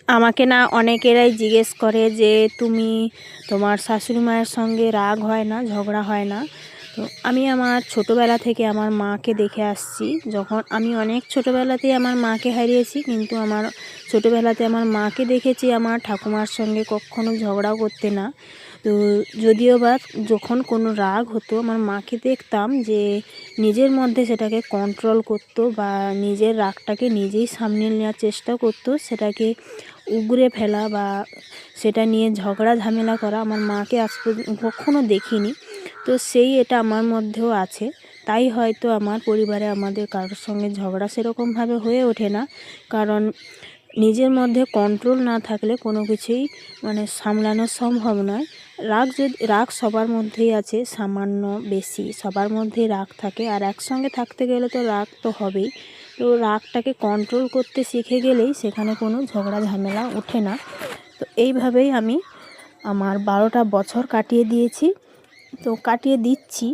আমাকে না অনেকেরাই জিজ্ঞেস করে যে তুমি তোমার শাশুড়ি মায়ের সঙ্গে রাগ হয় না, ঝগড়া হয় না? তো আমি আমার ছোটোবেলা থেকে আমার মাকে দেখে আসছি। যখন আমি অনেক ছোটোবেলাতেই আমার মাকে হারিয়েছি, কিন্তু আমার ছোটোবেলাতে আমার মাকে দেখেছি আমার ঠাকুমার সঙ্গে কখনো ঝগড়াও করতে না। তো যদিও বা যখন কোনো রাগ হতো আমার মাকে দেখতাম যে নিজের মধ্যে সেটাকে কন্ট্রোল করতো বা নিজের রাগটাকে নিজেই সামলে নেওয়ার চেষ্টা করতো। সেটাকে উগরে ফেলা বা সেটা নিয়ে ঝগড়া ঝামেলা করা আমার মাকে আজ পর্যন্ত কখনও দেখিনি। তো এটা আমার মধ্যেও আছে। তাই হয়তো আমার পরিবারে আমাদের কারোর সঙ্গে ঝগড়া সেরকমভাবে হয়ে ওঠে না। কারণ নিজের মধ্যে কন্ট্রোল না থাকলে কোনো কিছুই সামলানো সম্ভব নয়। রাগ সবার মধ্যেই আছে, সামান্য বেশি সবার মধ্যেই রাগ থাকে, আর একসঙ্গে থাকতে গেলে তো রাগ তো হবেই। তো রাগটাকে কন্ট্রোল করতে শিখে গেলেই সেখানে কোনো ঝগড়া ঝামেলা ওঠে না। তো এইভাবেই আমি আমার 12টা বছর কাটিয়ে দিয়েছি, তো কাটিয়ে দিচ্ছি।